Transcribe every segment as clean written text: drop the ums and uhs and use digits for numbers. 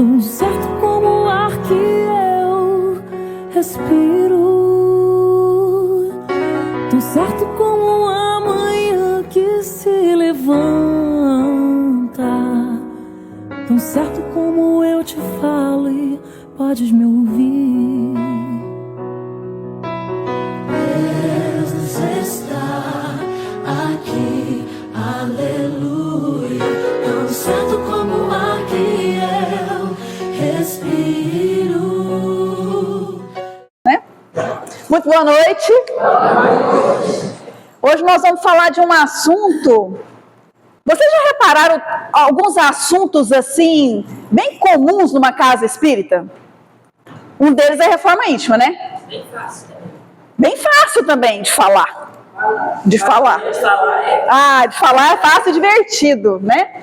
tão certo como o ar que eu respiro, tão certo como a manhã que se levanta, tão certo como eu te falo e podes me ouvir. Deus está aqui, aleluia, tão certo como o ar que eu respiro. Muito boa noite. Hoje nós vamos falar de um assunto. Vocês já repararam alguns assuntos assim, bem comuns numa casa espírita? Um deles é a reforma íntima, né? Bem fácil. Bem fácil também de falar. De falar é fácil e divertido, né?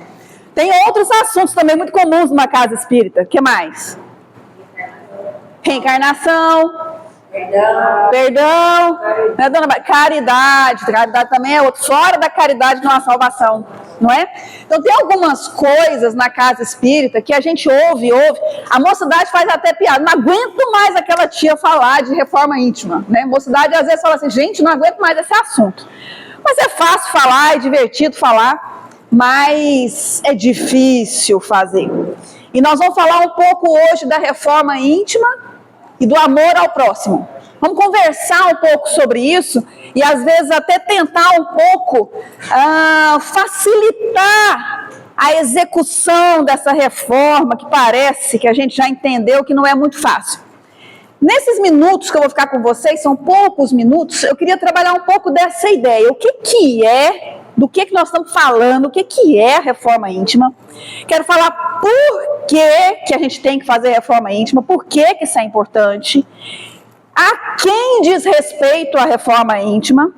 Tem outros assuntos também muito comuns numa casa espírita. O que mais? Reencarnação. Perdão. Né, dona Maria? Caridade também é outro. Fora da caridade não há salvação, não é? Então tem algumas coisas na casa espírita que a gente ouve. A mocidade faz até piada. Não aguento mais aquela tia falar de reforma íntima, né? A mocidade às vezes fala assim, gente, não aguento mais esse assunto. Mas é fácil falar, é divertido falar, mas é difícil fazer. E nós vamos falar um pouco hoje da reforma íntima e do amor ao próximo. Vamos conversar um pouco sobre isso e às vezes até tentar um pouco facilitar a execução dessa reforma que parece que a gente já entendeu que não é muito fácil. Nesses minutos que eu vou ficar com vocês, são poucos minutos, eu queria trabalhar um pouco dessa ideia. O que é, do que nós estamos falando, o que é a reforma íntima. Quero falar por que a gente tem que fazer reforma íntima, por que isso é importante, a quem diz respeito a reforma íntima,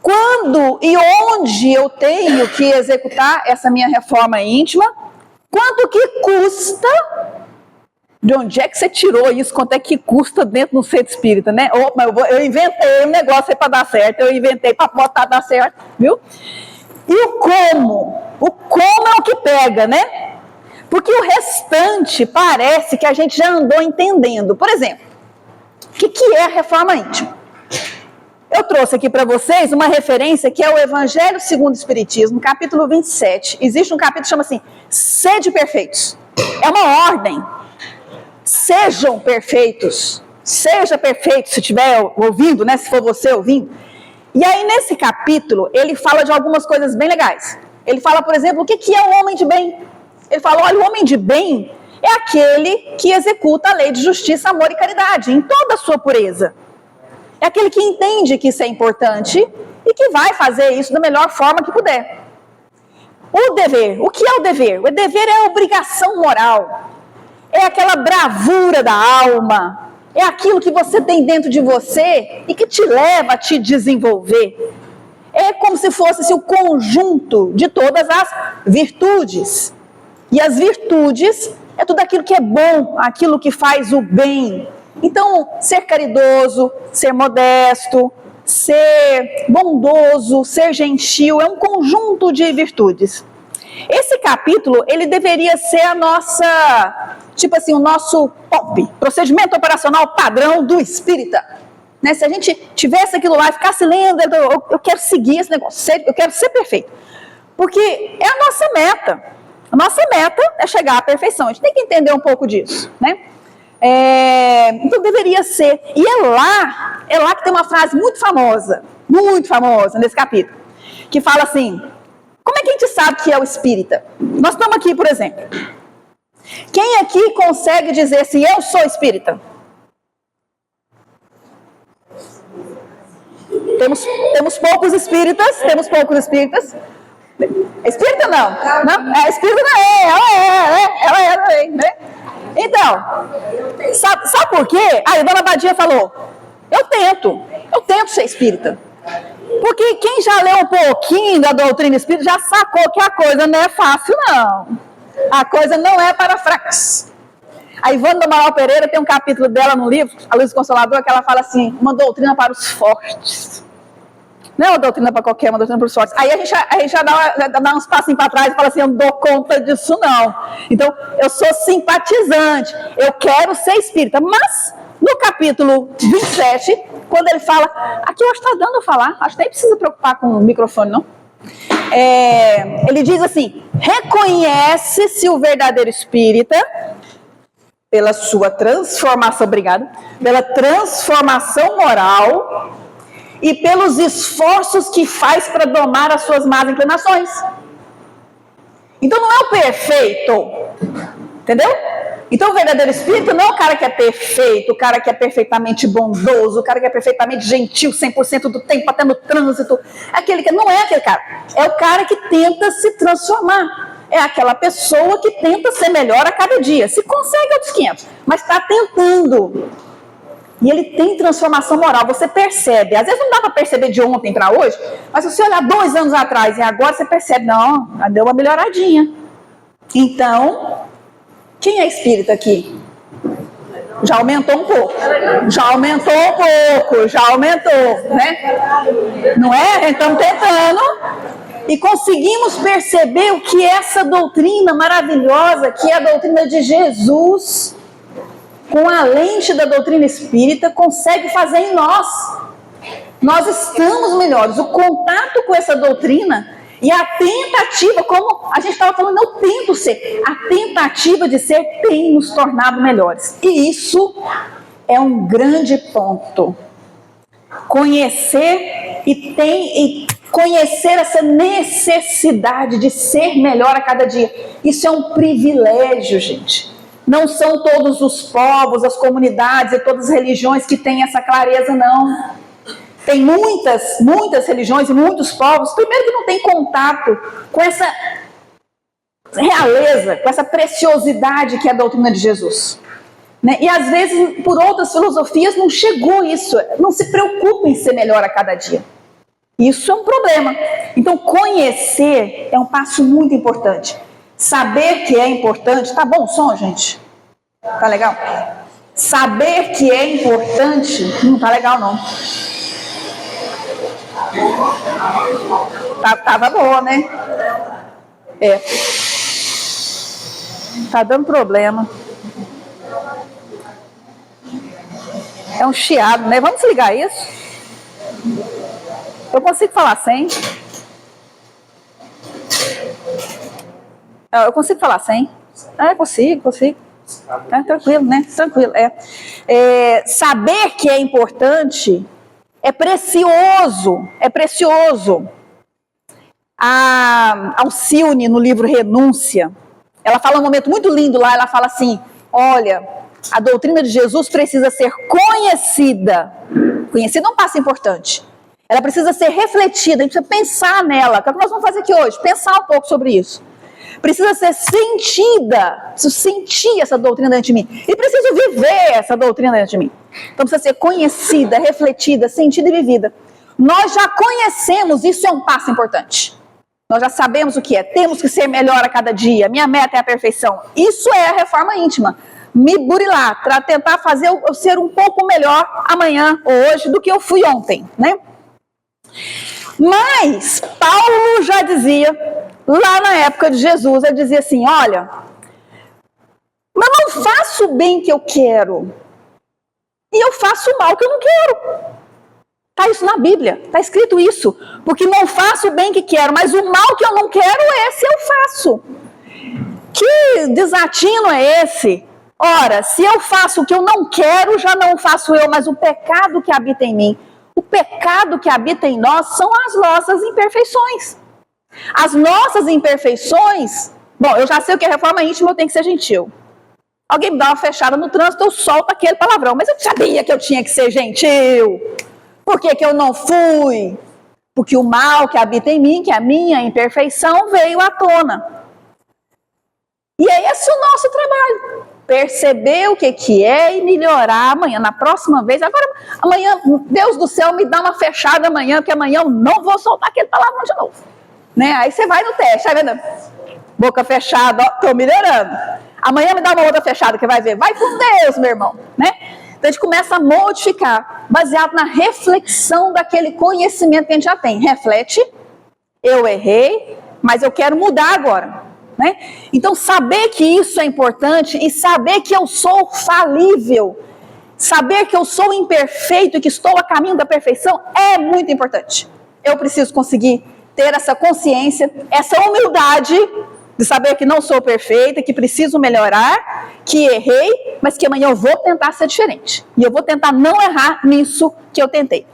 quando e onde eu tenho que executar essa minha reforma íntima, quanto que custa. De onde é que você tirou isso? Quanto é que custa dentro do centro espírita, né? Eu inventei um negócio aí para dar certo, eu inventei para botar dar certo, viu? E o como? O como é o que pega, né? Porque o restante parece que a gente já andou entendendo. Por exemplo, o que é a reforma íntima? Eu trouxe aqui para vocês uma referência que é o Evangelho segundo o Espiritismo, capítulo 27. Existe um capítulo que chama assim, Sede Perfeitos. É uma ordem. Sejam perfeitos, seja perfeito se estiver ouvindo, né? Se for você ouvindo. E aí nesse capítulo ele fala de algumas coisas bem legais. Ele fala, por exemplo, o que é o homem de bem? Ele fala, olha, o homem de bem é aquele que executa a lei de justiça, amor e caridade em toda a sua pureza. É aquele que entende que isso é importante e que vai fazer isso da melhor forma que puder. O dever, o que é o dever? O dever é a obrigação moral. É aquela bravura da alma, é aquilo que você tem dentro de você e que te leva a te desenvolver. É como se fosse assim, o conjunto de todas as virtudes. E as virtudes é tudo aquilo que é bom, aquilo que faz o bem. Então, ser caridoso, ser modesto, ser bondoso, ser gentil, é um conjunto de virtudes. Esse capítulo, ele deveria ser a nossa, tipo assim, o nosso POP, procedimento operacional padrão do espírita. Né? Se a gente tivesse aquilo lá e ficasse lendo, eu quero seguir esse negócio, eu quero ser perfeito. Porque é a nossa meta. A nossa meta é chegar à perfeição. A gente tem que entender um pouco disso, né? Então deveria ser. E é lá que tem uma frase muito famosa nesse capítulo, que fala assim, como é que a gente sabe que é o espírita? Nós estamos aqui, por exemplo. Quem aqui consegue dizer assim, eu sou espírita? Temos poucos espíritas. Espírita não. Não? Espírita não é. Ela é também, né? Então, sabe por quê? Aí a dona Badia falou, eu tento ser espírita. Porque quem já leu um pouquinho da doutrina espírita já sacou que a coisa não é fácil, não. A coisa não é para fracos. A Ivone do Amaral Pereira tem um capítulo dela no livro, A Luz Consoladora, que ela fala assim, uma doutrina para os fortes. Não é uma doutrina para qualquer, uma doutrina para os fortes. Aí a gente já dá uns passinhos para trás e fala assim, eu não dou conta disso não. Então, eu sou simpatizante, eu quero ser espírita. Mas, no capítulo 27, quando ele fala, aqui eu acho que está dando a falar, acho que nem precisa preocupar com o microfone, não. Ele diz assim, reconhece-se o verdadeiro espírita pela sua transformação, pela transformação moral e pelos esforços que faz para domar as suas más inclinações. Então não é o perfeito, entendeu? Então o verdadeiro espírito não é o cara que é perfeito, o cara que é perfeitamente bondoso, o cara que é perfeitamente gentil 100% do tempo, até no trânsito. Não é aquele cara, é o cara que tenta se transformar. É aquela pessoa que tenta ser melhor a cada dia. Se consegue outros 500, mas está tentando. E ele tem transformação moral, você percebe. Às vezes não dá para perceber de ontem para hoje, mas se você olhar 2 anos atrás e agora você percebe, não, deu uma melhoradinha. Então, quem é espírita aqui? Já aumentou um pouco, né? Não é? Estamos tentando e conseguimos perceber o que essa doutrina maravilhosa, que é a doutrina de Jesus, com a lente da doutrina espírita, consegue fazer em nós. Nós estamos melhores. O contato com essa doutrina e a tentativa, como a gente estava falando, eu tento ser. A tentativa de ser tem nos tornado melhores. E isso é um grande ponto. Conhecer e conhecer essa necessidade de ser melhor a cada dia. Isso é um privilégio, gente. Não são todos os povos, as comunidades e todas as religiões que têm essa clareza, não. Tem muitas religiões e muitos povos, primeiro que não tem contato com essa realeza, com essa preciosidade que é a doutrina de Jesus. Né? E às vezes, por outras filosofias, não chegou isso, não se preocupa em ser melhor a cada dia. Isso é um problema. Então, conhecer é um passo muito importante. Saber que é importante, tá bom o som, gente? Tá legal? Saber que é importante, não tá legal não. Tava boa, né? Tá dando problema. É um chiado, né? Vamos desligar isso? Eu consigo falar sem? Eu consigo falar sem? Consigo. Tranquilo, né? Tranquilo. Saber que é importante é precioso. A Alcione, no livro Renúncia, ela fala um momento muito lindo lá, ela fala assim, olha, a doutrina de Jesus precisa ser conhecida. Conhecida é um passo importante. Ela precisa ser refletida, a gente precisa pensar nela. O que nós vamos fazer aqui hoje? Pensar um pouco sobre isso. Precisa ser sentida, preciso sentir essa doutrina dentro de mim. E preciso viver essa doutrina dentro de mim. Então precisa ser conhecida, refletida, sentida e vivida. Nós já conhecemos, isso é um passo importante. Nós já sabemos o que é, temos que ser melhor a cada dia, minha meta é a perfeição. Isso é a reforma íntima. Me burilar, para tentar fazer eu ser um pouco melhor amanhã ou hoje do que eu fui ontem, né? Mas Paulo já dizia, lá na época de Jesus, ele dizia assim, olha, mas eu não faço o bem que eu quero, e eu faço o mal que eu não quero. Está isso na Bíblia, está escrito isso, porque não faço o bem que quero, mas o mal que eu não quero, esse eu faço. Que desatino é esse? Ora, se eu faço o que eu não quero, já não faço eu, mas o pecado que habita em mim. O pecado que habita em nós são as nossas imperfeições. As nossas imperfeições... Bom, eu já sei o que é reforma íntima, eu tenho que ser gentil. Alguém me dá uma fechada no trânsito, eu solto aquele palavrão. Mas eu sabia que eu tinha que ser gentil. Por que que eu não fui? Porque o mal que habita em mim, que é a minha imperfeição, veio à tona. E é esse o nosso trabalho. Perceber o que é e melhorar amanhã, na próxima vez. Agora, amanhã, Deus do céu, me dá uma fechada amanhã, porque amanhã eu não vou soltar aquele palavrão de novo. Né? Aí você vai no teste, tá vendo? Boca fechada, ó, tô melhorando. Amanhã me dá uma outra fechada, que vai ver. Vai com Deus, meu irmão. Né? Então a gente começa a modificar, baseado na reflexão daquele conhecimento que a gente já tem. Reflete, eu errei, mas eu quero mudar agora, né? Então saber que isso é importante e saber que eu sou falível, saber que eu sou imperfeito e que estou a caminho da perfeição é muito importante. Eu preciso conseguir ter essa consciência, essa humildade de saber que não sou perfeita, que preciso melhorar, que errei, mas que amanhã eu vou tentar ser diferente. E eu vou tentar não errar nisso que eu tentei.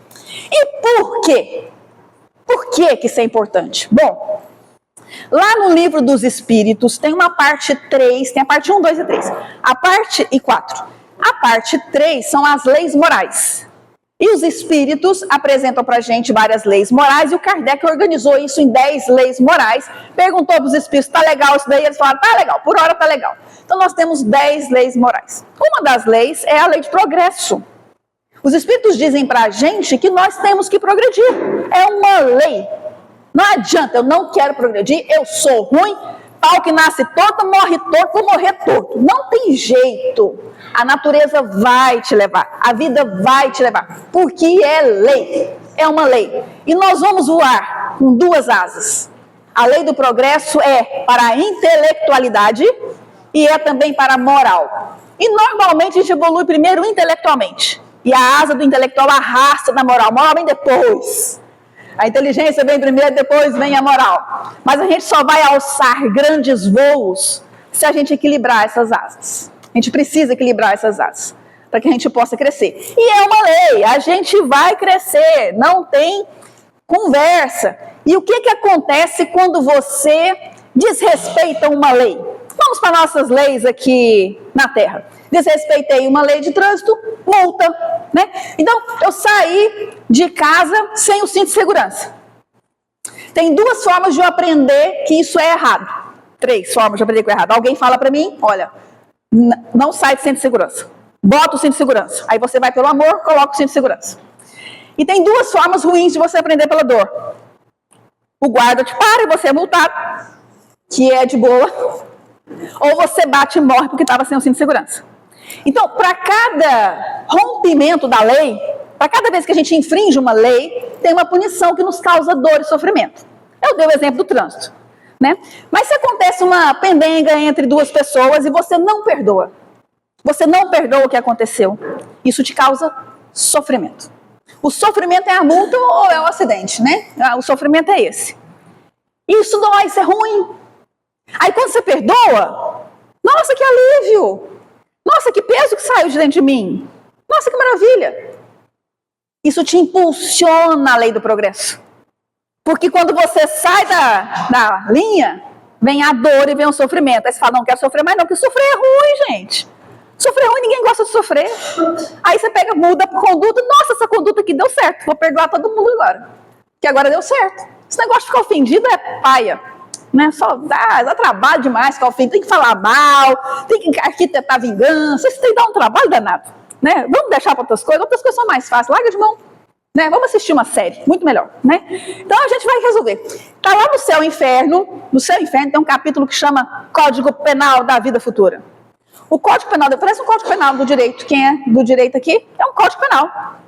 E por quê? Por que isso é importante? Bom, lá no livro dos Espíritos tem uma parte 3, tem a parte 1, 2 e 3. A parte e 4. A parte 3 são as leis morais. E os Espíritos apresentam para a gente várias leis morais, e o Kardec organizou isso em 10 leis morais, perguntou para os Espíritos, tá legal isso daí? Eles falaram, tá legal, por hora tá legal. Então nós temos 10 leis morais. Uma das leis é a lei de progresso. Os Espíritos dizem para a gente que nós temos que progredir. É uma lei. Não adianta, eu não quero progredir, eu sou ruim, pau que nasce torto, morre torto, vou morrer torto. Não tem jeito. A natureza vai te levar, a vida vai te levar, porque é lei, é uma lei. E nós vamos voar com 2 asas. A lei do progresso é para a intelectualidade e é também para a moral. E normalmente a gente evolui primeiro intelectualmente. E a asa do intelectual arrasta na moral. A moral vem depois. A inteligência vem primeiro, depois vem a moral. Mas a gente só vai alçar grandes voos se a gente equilibrar essas asas. A gente precisa equilibrar essas asas para que a gente possa crescer. E é uma lei, a gente vai crescer, não tem conversa. E o que acontece quando você desrespeita uma lei? Vamos para nossas leis aqui na Terra. Desrespeitei uma lei de trânsito, multa, né? Então, eu saí de casa sem o cinto de segurança. Tem 2 formas de eu aprender que isso é errado. 3 formas de aprender que é errado. Alguém fala para mim, olha, não sai de cinto de segurança. Bota o cinto de segurança. Aí você vai pelo amor, coloca o cinto de segurança. E tem 2 formas ruins de você aprender pela dor. O guarda te para e você é multado, que é de boa. Ou você bate e morre porque estava sem o cinto de segurança. Então, para cada rompimento da lei, para cada vez que a gente infringe uma lei, tem uma punição que nos causa dor e sofrimento. Eu dei o exemplo do trânsito, né? Mas se acontece uma pendenga entre 2 pessoas e você não perdoa o que aconteceu, isso te causa sofrimento. O sofrimento é a multa ou é o acidente, né? O sofrimento é esse. Isso dói, isso é ruim. Aí quando você perdoa, nossa, que alívio! Nossa, que peso que saiu de dentro de mim! Nossa, que maravilha! Isso te impulsiona a lei do progresso. Porque quando você sai da linha, vem a dor e vem o sofrimento. Aí você fala, não quero sofrer mais não, porque sofrer é ruim, gente. Sofrer é ruim, ninguém gosta de sofrer. Aí você pega, muda a conduta, nossa, essa conduta aqui deu certo, vou perdoar todo mundo agora. Que agora deu certo. Esse negócio de ficar ofendido é paia. Né? Só dá trabalho demais ficar ofendido, tem que falar mal, tem que arquitetar vingança, isso tem que dar um trabalho danado. Né? Vamos deixar para outras coisas são mais fáceis, larga de mão. Né? Vamos assistir uma série, muito melhor. Né? Então a gente vai resolver. Está lá no Céu e Inferno, tem um capítulo que chama Código Penal da Vida Futura. O Código Penal, parece um Código Penal do direito, quem é do direito aqui? É um Código Penal.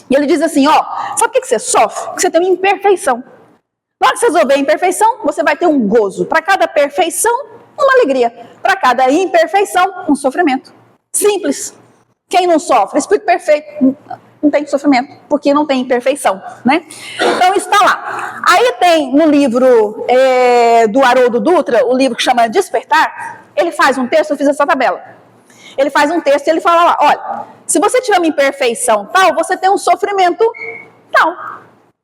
E ele diz assim, ó, sabe o que você sofre? Porque você tem uma imperfeição. Na hora que você resolver a imperfeição, você vai ter um gozo. Para cada perfeição, uma alegria. Para cada imperfeição, um sofrimento. Simples. Quem não sofre? Espírito perfeito não tem sofrimento, porque não tem imperfeição, né? Então, isso está lá. Aí tem no livro do Haroldo Dutra, o livro que chama Despertar, ele faz um texto, eu fiz essa tabela. Ele faz um texto e ele fala lá, olha, se você tiver uma imperfeição tal, você tem um sofrimento tal.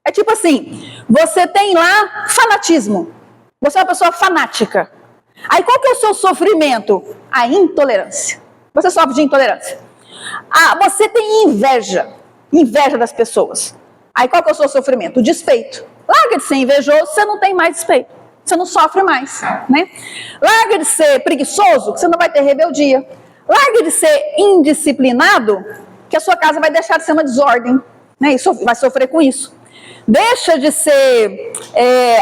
É tipo assim, você tem lá fanatismo. Você é uma pessoa fanática. Aí qual que é o seu sofrimento? A intolerância. Você sofre de intolerância. Você tem inveja das pessoas. Aí qual que é o seu sofrimento? O despeito. Larga de ser invejoso, você não tem mais despeito. Você não sofre mais, né? Larga de ser preguiçoso, que você não vai ter rebeldia. Larga de ser indisciplinado, que a sua casa vai deixar de ser uma desordem, né? E vai sofrer com isso. Deixa de ser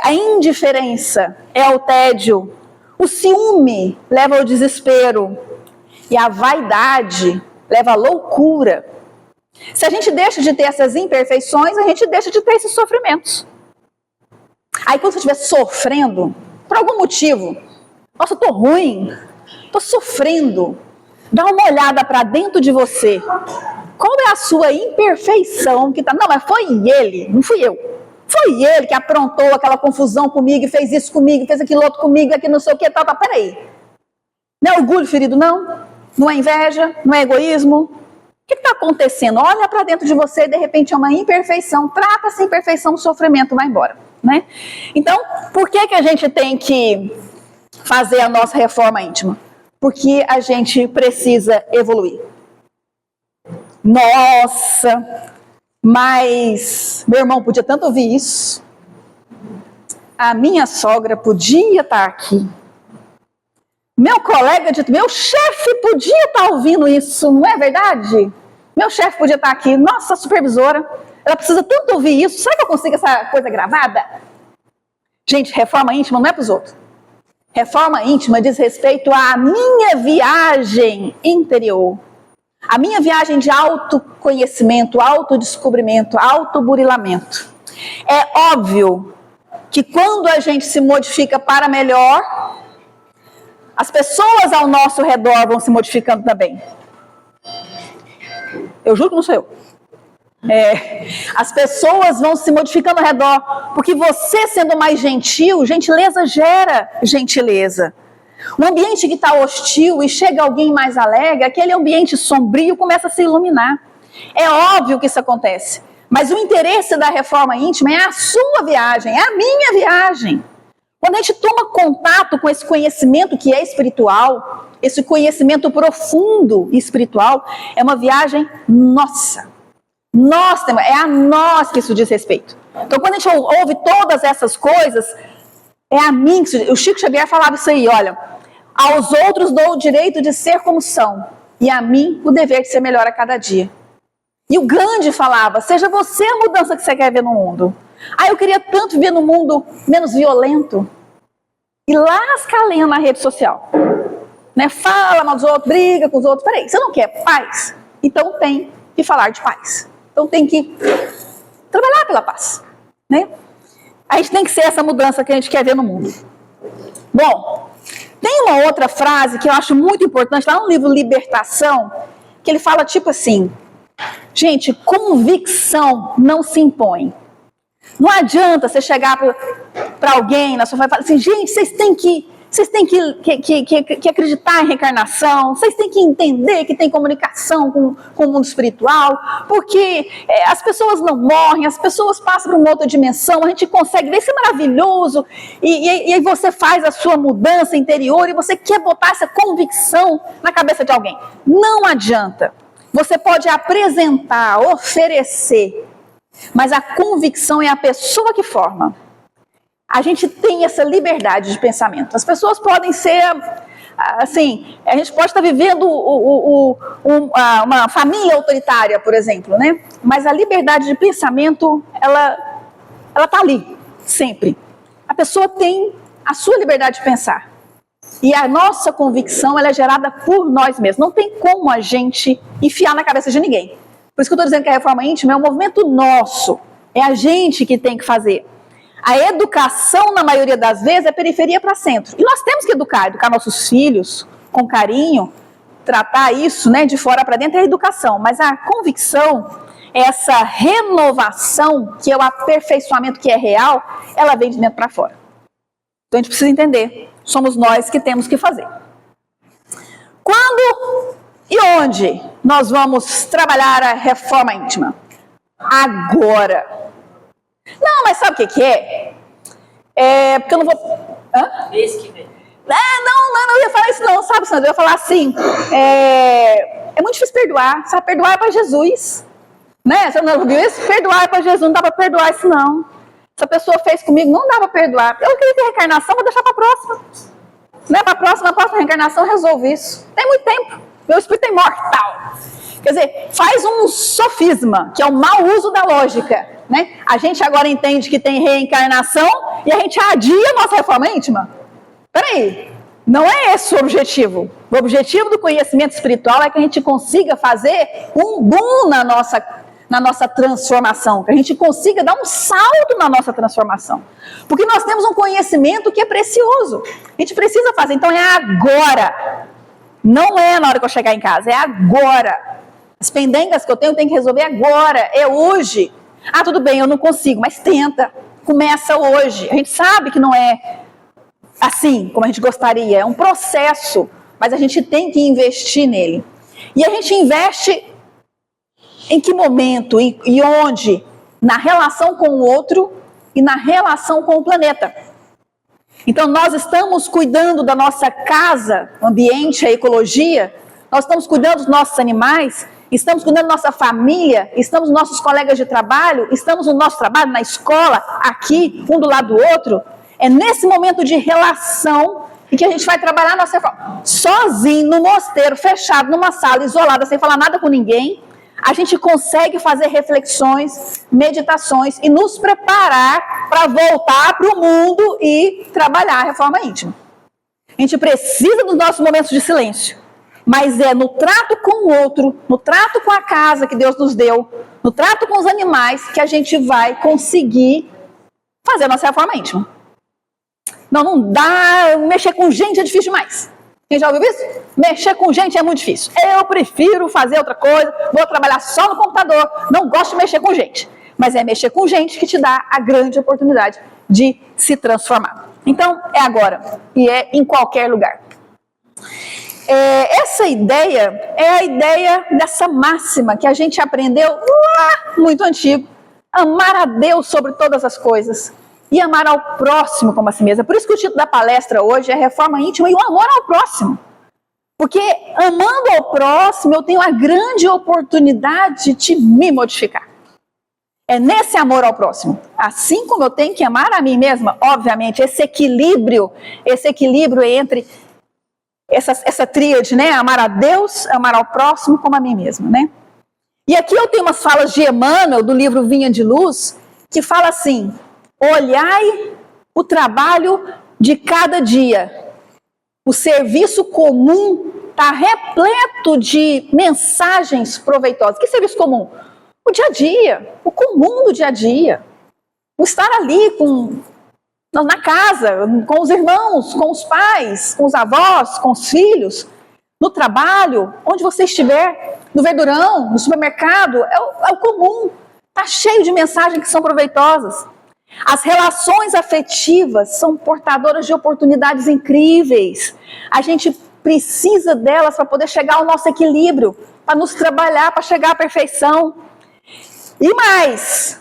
a indiferença, é o tédio. O ciúme leva ao desespero. E a vaidade leva à loucura. Se a gente deixa de ter essas imperfeições, a gente deixa de ter esses sofrimentos. Aí quando você estiver sofrendo, por algum motivo, nossa, eu tô ruim, tô sofrendo, dá uma olhada para dentro de você. Qual é a sua imperfeição que tá? Não, mas foi ele, não fui eu. Foi ele que aprontou aquela confusão comigo, fez isso comigo, fez aquilo outro comigo, aqui não sei o que, tal. Peraí. Não é orgulho ferido, não? Não é inveja? Não é egoísmo? O que está acontecendo? Olha para dentro de você, de repente é uma imperfeição. Trata essa imperfeição, o sofrimento vai embora, né? Então, por que a gente tem que fazer a nossa reforma íntima? Porque a gente precisa evoluir. Nossa, mas meu irmão podia tanto ouvir isso. A minha sogra podia estar aqui. Meu colega, meu chefe podia estar ouvindo isso, não é verdade? Meu chefe podia estar aqui. Nossa, supervisora, ela precisa tanto ouvir isso. Será que eu consigo essa coisa gravada? Gente, reforma íntima não é para os outros. Reforma íntima diz respeito à minha viagem interior. A minha viagem de autoconhecimento, autodescobrimento, autoburilamento. É óbvio que quando a gente se modifica para melhor, as pessoas ao nosso redor vão se modificando também. Eu juro que não sou eu. As pessoas vão se modificando ao redor, porque você sendo mais gentil, gentileza gera gentileza. Um ambiente que está hostil e chega alguém mais alegre, aquele ambiente sombrio começa a se iluminar. É óbvio que isso acontece. Mas o interesse da reforma íntima é a sua viagem, é a minha viagem. Quando a gente toma contato com esse conhecimento que é espiritual, esse conhecimento profundo e espiritual, é uma viagem nossa. É a nós que isso diz respeito. Então, quando a gente ouve todas essas coisas, é a mim que o Chico Xavier falava isso aí, olha, aos outros dou o direito de ser como são, e a mim o dever de ser melhor a cada dia. E o Gandhi falava, seja você a mudança que você quer ver no mundo. Eu queria tanto ver no mundo menos violento. E lasca a lenha na rede social. Né? Fala mal dos outros, briga com os outros. Peraí, você não quer paz? Então tem que falar de paz. Então tem que trabalhar pela paz. Né? A gente tem que ser essa mudança que a gente quer ver no mundo. Bom, tem uma outra frase que eu acho muito importante, lá no livro Libertação, que ele fala tipo assim, gente, convicção não se impõe. Não adianta você chegar para alguém na sua família e falar assim, gente, vocês têm que acreditar em reencarnação, vocês têm que entender que tem comunicação com o mundo espiritual, porque as pessoas não morrem, as pessoas passam para uma outra dimensão, a gente consegue ver, isso é maravilhoso, e aí você faz a sua mudança interior e você quer botar essa convicção na cabeça de alguém. Não adianta. Você pode apresentar, oferecer, mas a convicção é a pessoa que forma. A gente tem essa liberdade de pensamento. As pessoas podem ser, assim, a gente pode estar vivendo uma família autoritária, por exemplo, né? Mas a liberdade de pensamento, ela está ali, sempre. A pessoa tem a sua liberdade de pensar. E a nossa convicção, ela é gerada por nós mesmos. Não tem como a gente enfiar na cabeça de ninguém. Por isso que eu estou dizendo que a reforma íntima é um movimento nosso. É a gente que tem que fazer. A educação, na maioria das vezes, é periferia para centro. E nós temos que educar nossos filhos com carinho, tratar isso, né, de fora para dentro, é a educação. Mas a convicção, essa renovação, que é o aperfeiçoamento que é real, ela vem de dentro para fora. Então a gente precisa entender, somos nós que temos que fazer. Quando e onde nós vamos trabalhar a reforma íntima? Agora. Não, mas sabe o que é? Porque eu não vou... Hã? Mês que vem. Não ia falar isso não, sabe, Sandra? Eu ia falar assim, é muito difícil perdoar, sabe? Perdoar é para Jesus. Né? Você não ouviu isso? Perdoar é para Jesus, não dá para perdoar isso não. Se a pessoa fez comigo, não dá para perdoar. Eu queria ter reencarnação, vou deixar para a próxima. Né? Para a próxima reencarnação resolve isso. Tem muito tempo, meu espírito é imortal. Quer dizer, faz um sofisma, que é o mau uso da lógica. Né? A gente agora entende que tem reencarnação e a gente adia a nossa reforma íntima. Peraí, Não é esse o objetivo. O objetivo do conhecimento espiritual é que a gente consiga fazer um boom na nossa transformação, que a gente consiga dar um salto na nossa transformação. Porque nós temos um conhecimento que é precioso. A gente precisa fazer, então é agora. Não é na hora que eu chegar em casa, é agora. As pendengas que eu tenho que resolver agora, é hoje. Ah, tudo bem, eu não consigo, mas tenta. Começa hoje. A gente sabe que não é assim como a gente gostaria, é um processo, mas a gente tem que investir nele. E a gente investe em que momento e onde? Na relação com o outro e na relação com o planeta. Então nós estamos cuidando da nossa casa, o ambiente, a ecologia, nós estamos cuidando dos nossos animais, estamos cuidando da nossa família, estamos nos nossos colegas de trabalho, estamos no nosso trabalho, na escola, aqui, um do lado do outro. É nesse momento de relação em que a gente vai trabalhar a nossa reforma. Sozinho, no mosteiro, fechado, numa sala, isolada, sem falar nada com ninguém, a gente consegue fazer reflexões, meditações e nos preparar para voltar para o mundo e trabalhar a reforma íntima. A gente precisa dos nossos momentos de silêncio, mas é no trato com o outro, no trato com a casa que Deus nos deu, no trato com os animais que a gente vai conseguir fazer a nossa reforma íntima. Não dá, mexer com gente é difícil demais. Quem já ouviu isso? Mexer com gente é muito difícil. Eu prefiro fazer outra coisa, vou trabalhar só no computador, não gosto de mexer com gente. Mas é mexer com gente que te dá a grande oportunidade de se transformar. Então, é agora e é em qualquer lugar. Essa ideia é a ideia dessa máxima que a gente aprendeu lá, muito antigo. Amar a Deus sobre todas as coisas. E amar ao próximo como a si mesmo. Por isso que o título da palestra hoje é Reforma Íntima e o amor ao próximo. Porque amando ao próximo, eu tenho a grande oportunidade de me modificar. É nesse amor ao próximo. Assim como eu tenho que amar a mim mesma, obviamente, esse equilíbrio entre essa tríade, né? Amar a Deus, amar ao próximo como a mim mesma, né? E aqui eu tenho umas falas de Emmanuel, do livro Vinha de Luz, que fala assim: olhai o trabalho de cada dia. O serviço comum está repleto de mensagens proveitosas. Que serviço comum? O dia a dia, o comum do dia a dia. O estar ali na casa, com os irmãos, com os pais, com os avós, com os filhos, no trabalho, onde você estiver, no verdurão, no supermercado, é o comum. Está cheio de mensagens que são proveitosas. As relações afetivas são portadoras de oportunidades incríveis. A gente precisa delas para poder chegar ao nosso equilíbrio, para nos trabalhar, para chegar à perfeição. E mais,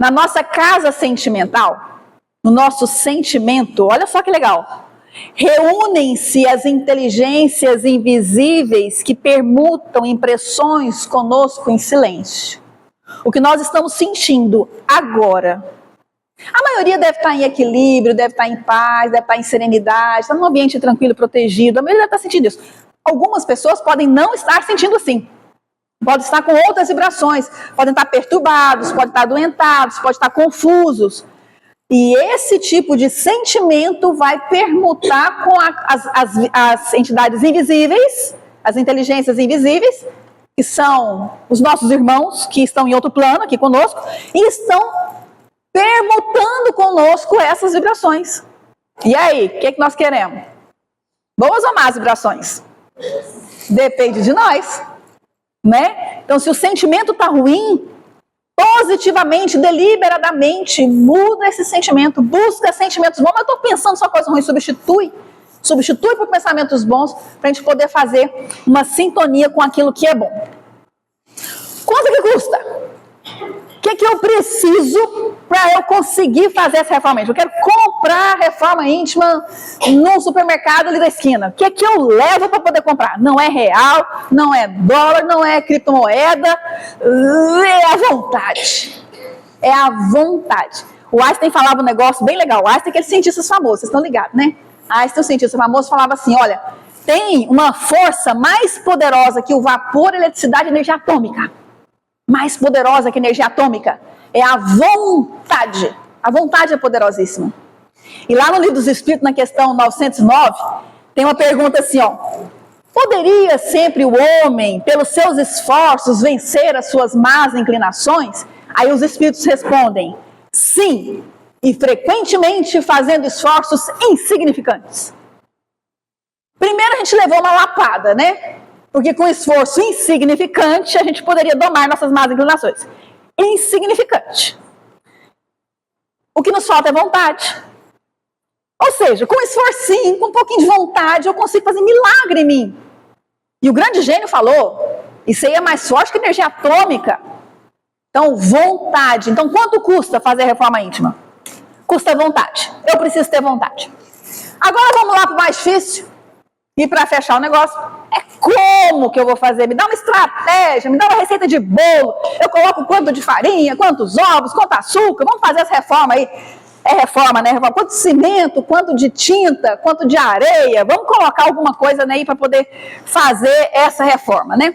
na nossa casa sentimental, no nosso sentimento, olha só que legal, reúnem-se as inteligências invisíveis que permutam impressões conosco em silêncio. O que nós estamos sentindo agora, a maioria deve estar em equilíbrio, deve estar em paz, deve estar em serenidade, está num ambiente tranquilo, protegido. A maioria deve estar sentindo isso. Algumas pessoas podem não estar sentindo assim. Podem estar com outras vibrações, podem estar perturbados, podem estar adoentados, podem estar confusos. E esse tipo de sentimento vai permutar com as entidades invisíveis, as inteligências invisíveis, que são os nossos irmãos, que estão em outro plano aqui conosco, e estão permutando conosco essas vibrações. E aí, o que nós queremos? Boas ou más vibrações? Depende de nós, né? Então, se o sentimento está ruim, positivamente, deliberadamente, muda esse sentimento, busca sentimentos bons. Mas eu estou pensando só coisa ruim, substitui por pensamentos bons, para a gente poder fazer uma sintonia com aquilo que é bom. Quanto que custa? O que eu preciso para eu conseguir fazer essa reforma íntima? Eu quero comprar reforma íntima no supermercado ali da esquina. O que eu levo para poder comprar? Não é real, não é dólar, não é criptomoeda, é a vontade. É a vontade. O Einstein falava um negócio bem legal. O Einstein é aquele cientista famoso, vocês estão ligados, né? Einstein, o cientista famoso, falava assim, olha, tem uma força mais poderosa que o vapor, eletricidade e energia atômica. Mais poderosa que a energia atômica é a vontade. A vontade é poderosíssima. E lá no Livro dos Espíritos, na questão 909, tem uma pergunta assim, ó. Poderia sempre o homem, pelos seus esforços, vencer as suas más inclinações? Aí os espíritos respondem, sim, e frequentemente fazendo esforços insignificantes. Primeiro a gente levou uma lapada, né? Porque com esforço insignificante a gente poderia domar nossas más inclinações. Insignificante. O que nos falta é vontade. Ou seja, com esforcinho, com um pouquinho de vontade, eu consigo fazer milagre em mim. E o grande gênio falou, isso aí é mais forte que energia atômica. Então, vontade. Então, quanto custa fazer a reforma íntima? Custa vontade. Eu preciso ter vontade. Agora vamos lá para o mais difícil. E para fechar o negócio, é como que eu vou fazer? Me dá uma estratégia, me dá uma receita de bolo. Eu coloco quanto de farinha, quantos ovos, quanto açúcar. Vamos fazer essa reforma aí. É reforma, né? Quanto de cimento, quanto de tinta, quanto de areia. Vamos colocar alguma coisa aí para poder fazer essa reforma, né?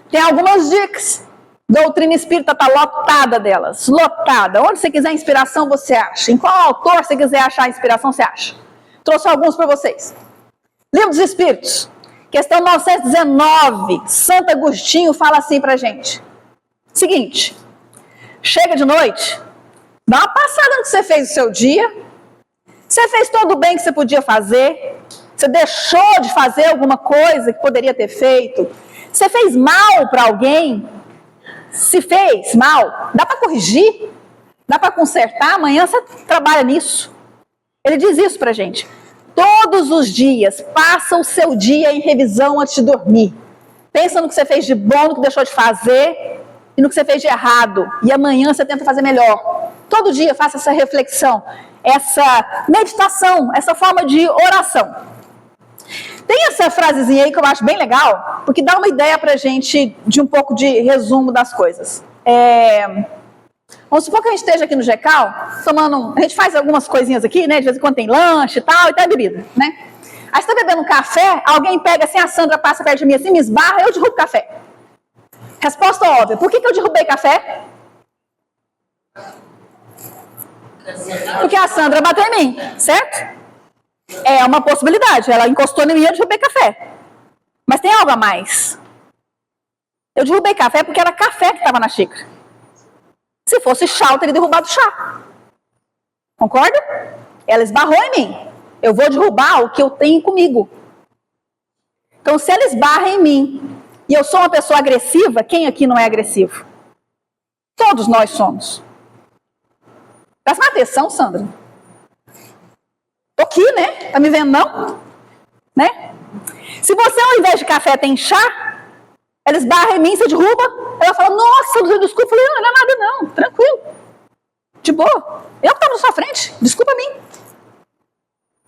Tem algumas dicas. Doutrina espírita está lotada delas, lotada. Onde você quiser inspiração, você acha. Em qual autor você quiser achar inspiração, você acha. Trouxe alguns para vocês. Livro dos Espíritos, questão 919, Santo Agostinho fala assim para a gente. Seguinte, chega de noite, dá uma passada no que você fez no seu dia, você fez todo o bem que você podia fazer, você deixou de fazer alguma coisa que poderia ter feito, você fez mal para alguém, se fez mal, dá para corrigir, dá para consertar, amanhã você trabalha nisso. Ele diz isso para a gente. Todos os dias, passa o seu dia em revisão antes de dormir. Pensa no que você fez de bom, no que deixou de fazer e no que você fez de errado. E amanhã você tenta fazer melhor. Todo dia faça essa reflexão, essa meditação, essa forma de oração. Tem essa frasezinha aí que eu acho bem legal, porque dá uma ideia pra gente de um pouco de resumo das coisas. Vamos supor que a gente esteja aqui no GECAL, tomando, a gente faz algumas coisinhas aqui, né? De vez em quando tem lanche e tal, e tem bebida, né? Aí você tá bebendo um café, alguém pega assim, a Sandra passa perto de mim assim, me esbarra, eu derrubo café. Resposta óbvia, por que eu derrubei café? Porque a Sandra bateu em mim, certo? É uma possibilidade, ela encostou em mim e eu derrubei café. Mas tem algo a mais. Eu derrubei café porque era café que estava na xícara. Se fosse chá, eu teria derrubado o chá. Concorda? Ela esbarrou em mim. Eu vou derrubar o que eu tenho comigo. Então, se ela esbarra em mim e eu sou uma pessoa agressiva, quem aqui não é agressivo? Todos nós somos. Presta atenção, Sandra. Tô aqui, né? Tá me vendo, não? Né? Se você, ao invés de café, tem chá, ela esbarra em mim, você derruba, ela fala, nossa, desculpa. Eu falei, não é nada não, tranquilo. De boa. Eu que estava na sua frente, desculpa a mim.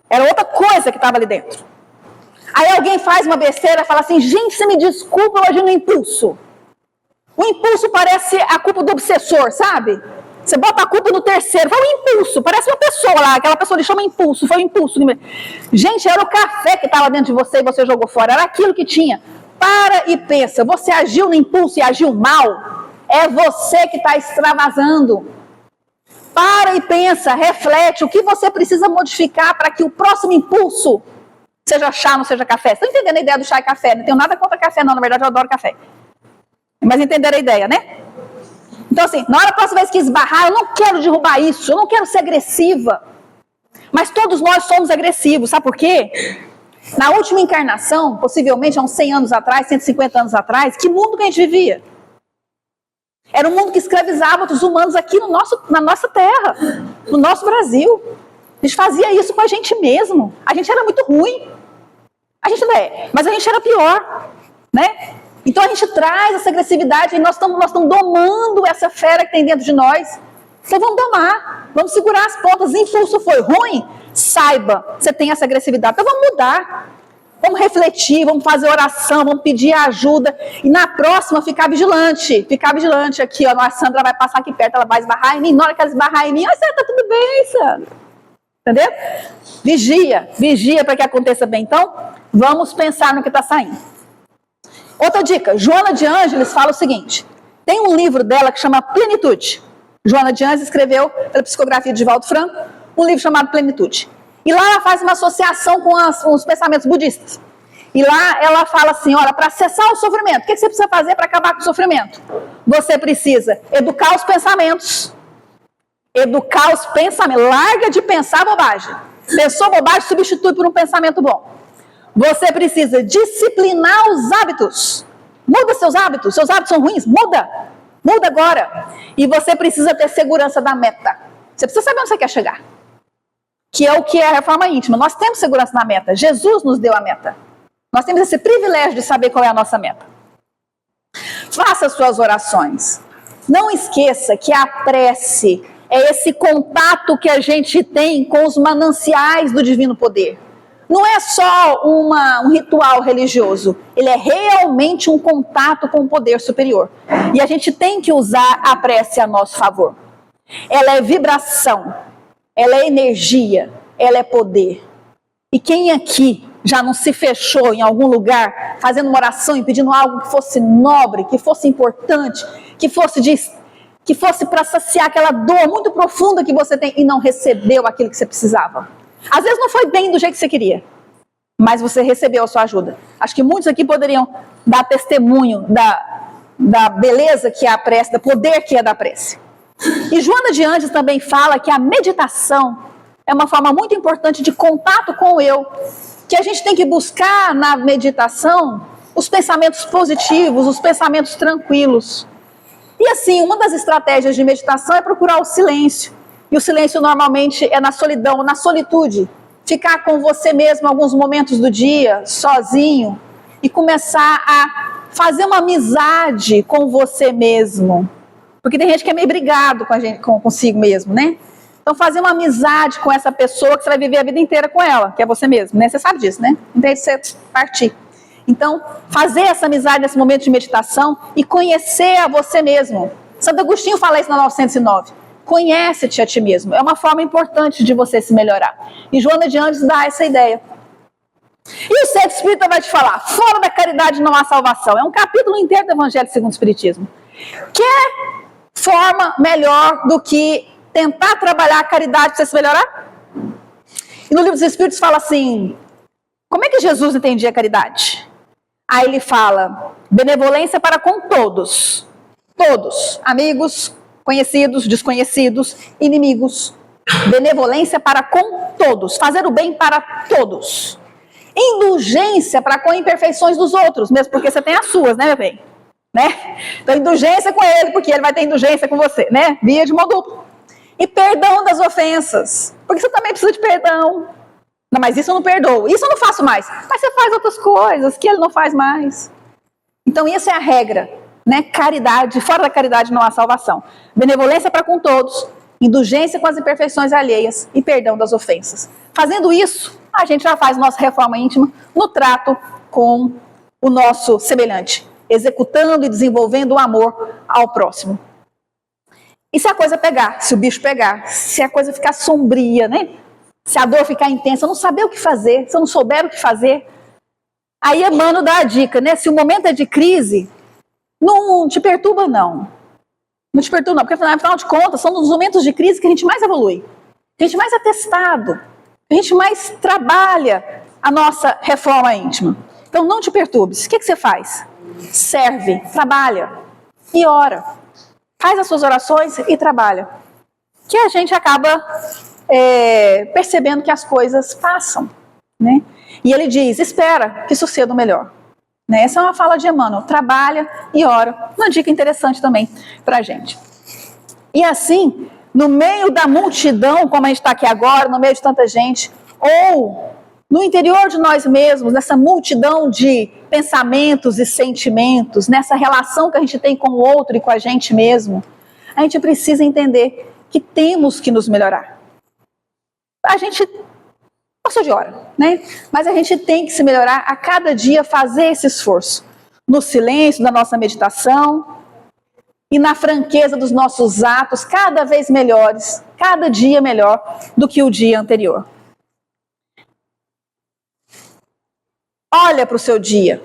Era outra coisa que estava ali dentro. Aí alguém faz uma besteira e fala assim, gente, você me desculpa, eu agi no impulso. O impulso parece a culpa do obsessor, sabe? Você bota a culpa no terceiro, foi um impulso, parece uma pessoa lá, aquela pessoa lhe chama impulso, foi um impulso. Gente, era o café que estava dentro de você e você jogou fora, era aquilo que tinha. Para e pensa, você agiu no impulso e agiu mal, é você que está extravasando. Para e pensa, reflete, o que você precisa modificar para que o próximo impulso seja chá, não seja café. Você está entendendo a ideia do chá e café? Não tenho nada contra café não, na verdade eu adoro café. Mas entenderam a ideia, né? Então assim, na hora da próxima vez que esbarrar, eu não quero derrubar isso, eu não quero ser agressiva. Mas todos nós somos agressivos, sabe por quê? Na última encarnação, possivelmente há uns 100 anos atrás, 150 anos atrás, que mundo que a gente vivia? Era um mundo que escravizava os humanos aqui na nossa terra, no nosso Brasil. A gente fazia isso com a gente mesmo. A gente era muito ruim. A gente não é, mas a gente era pior, né? Então a gente traz essa agressividade e nós estamos domando essa fera que tem dentro de nós. Então vamos domar, vamos segurar as pontas. O impulso foi ruim, saiba, você tem essa agressividade. Então vamos mudar, vamos refletir, vamos fazer oração, vamos pedir ajuda. E na próxima ficar vigilante aqui, ó, a Sandra vai passar aqui perto, ela vai esbarrar em mim. Na hora que ela esbarrar em mim, tá tudo bem, Sandra. Entendeu? Vigia para que aconteça bem. Então, vamos pensar no que está saindo. Outra dica, Joana de Ângeles fala o seguinte, tem um livro dela que chama Plenitude. Joana de Ângeles escreveu, pela psicografia de Divaldo Franco, um livro chamado Plenitude. E lá ela faz uma associação com os pensamentos budistas. E lá ela fala assim, olha, para cessar o sofrimento, o que você precisa fazer para acabar com o sofrimento? Você precisa educar os pensamentos. Educar os pensamentos. Larga de pensar bobagem. Pensou bobagem, substitui por um pensamento bom. Você precisa disciplinar os hábitos. Muda seus hábitos são ruins, muda agora. E você precisa ter segurança da meta. Você precisa saber onde você quer chegar. Que é o que é a reforma íntima. Nós temos segurança na meta. Jesus nos deu a meta. Nós temos esse privilégio de saber qual é a nossa meta. Faça suas orações. Não esqueça que a prece é esse contato que a gente tem com os mananciais do divino poder. Não é só um ritual religioso. Ele é realmente um contato com o poder superior. E a gente tem que usar a prece a nosso favor. Ela é vibração. Ela é energia. Ela é poder. E quem aqui já não se fechou em algum lugar, fazendo uma oração e pedindo algo que fosse nobre, que fosse importante, que fosse para saciar aquela dor muito profunda que você tem e não recebeu aquilo que você precisava? Às vezes não foi bem do jeito que você queria, mas você recebeu a sua ajuda. Acho que muitos aqui poderiam dar testemunho da beleza que é a prece, do poder que é da prece. E Joana de Ângeles também fala que a meditação é uma forma muito importante de contato com o eu, que a gente tem que buscar na meditação os pensamentos positivos, os pensamentos tranquilos. E assim, uma das estratégias de meditação é procurar o silêncio. E o silêncio normalmente é na solidão, na solitude. Ficar com você mesmo alguns momentos do dia, sozinho, e começar a fazer uma amizade com você mesmo. Porque tem gente que é meio brigado consigo mesmo, né? Então, fazer uma amizade com essa pessoa que você vai viver a vida inteira com ela, que é você mesmo, né? Você sabe disso, né? Não tem que você partir. Então, fazer essa amizade nesse momento de meditação e conhecer a você mesmo. Santo Agostinho fala isso na 909. Conhece-te a ti mesmo. É uma forma importante de você se melhorar. E Joana de Ângeles dá essa ideia. E o Centro Espírita vai te falar, fora da caridade não há salvação. É um capítulo inteiro do Evangelho segundo o Espiritismo. Que forma melhor do que tentar trabalhar a caridade para você se melhorar? E no Livro dos Espíritos fala assim, como é que Jesus entendia a caridade? Aí ele fala, benevolência para com todos. Todos, amigos, conhecidos, desconhecidos, inimigos. Benevolência para com todos, fazer o bem para todos. Indulgência para com imperfeições dos outros, mesmo porque você tem as suas, né, meu bem? Né? Então, indulgência com ele, porque ele vai ter indulgência com você, né? Via de mão dupla. E perdão das ofensas, porque você também precisa de perdão. Não, mas isso eu não perdoo, isso eu não faço mais. Mas você faz outras coisas que ele não faz mais. Então, isso é a regra, né? Caridade, fora da caridade não há salvação. Benevolência para com todos, indulgência com as imperfeições alheias e perdão das ofensas. Fazendo isso, a gente já faz nossa reforma íntima no trato com o nosso semelhante, executando e desenvolvendo o amor ao próximo. E se a coisa pegar, se o bicho pegar, se a coisa ficar sombria, né? Se a dor ficar intensa, eu não saber o que fazer, se eu não souber o que fazer, aí Emmanuel dá a dica, né? Se o momento é de crise, não te perturba não. Não te perturba não, porque afinal de contas, são nos momentos de crise que a gente mais evolui, que a gente mais é testado, que a gente mais trabalha a nossa reforma íntima. Então não te perturbes. O que você faz? Serve, trabalha e ora. Faz as suas orações e trabalha. Que a gente acaba percebendo que as coisas passam, né? E ele diz, espera que suceda o melhor. Né? Essa é uma fala de Emmanuel. Trabalha e ora. Uma dica interessante também para a gente. E assim, no meio da multidão, como a gente está aqui agora, no meio de tanta gente, ou no interior de nós mesmos, nessa multidão de pensamentos e sentimentos, nessa relação que a gente tem com o outro e com a gente mesmo, a gente precisa entender que temos que nos melhorar. A gente passou de hora, né? Mas a gente tem que se melhorar a cada dia, fazer esse esforço. No silêncio da nossa meditação e na franqueza dos nossos atos, cada vez melhores, cada dia melhor do que o dia anterior. Olha para o seu dia,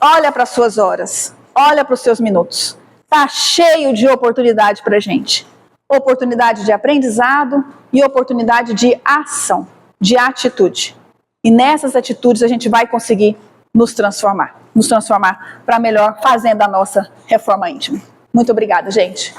olha para as suas horas, olha para os seus minutos. Está cheio de oportunidade para a gente. oportunidade de aprendizado e oportunidade de ação, de atitude. E nessas atitudes a gente vai conseguir nos transformar para melhor, fazendo a nossa reforma íntima. Muito obrigada, gente.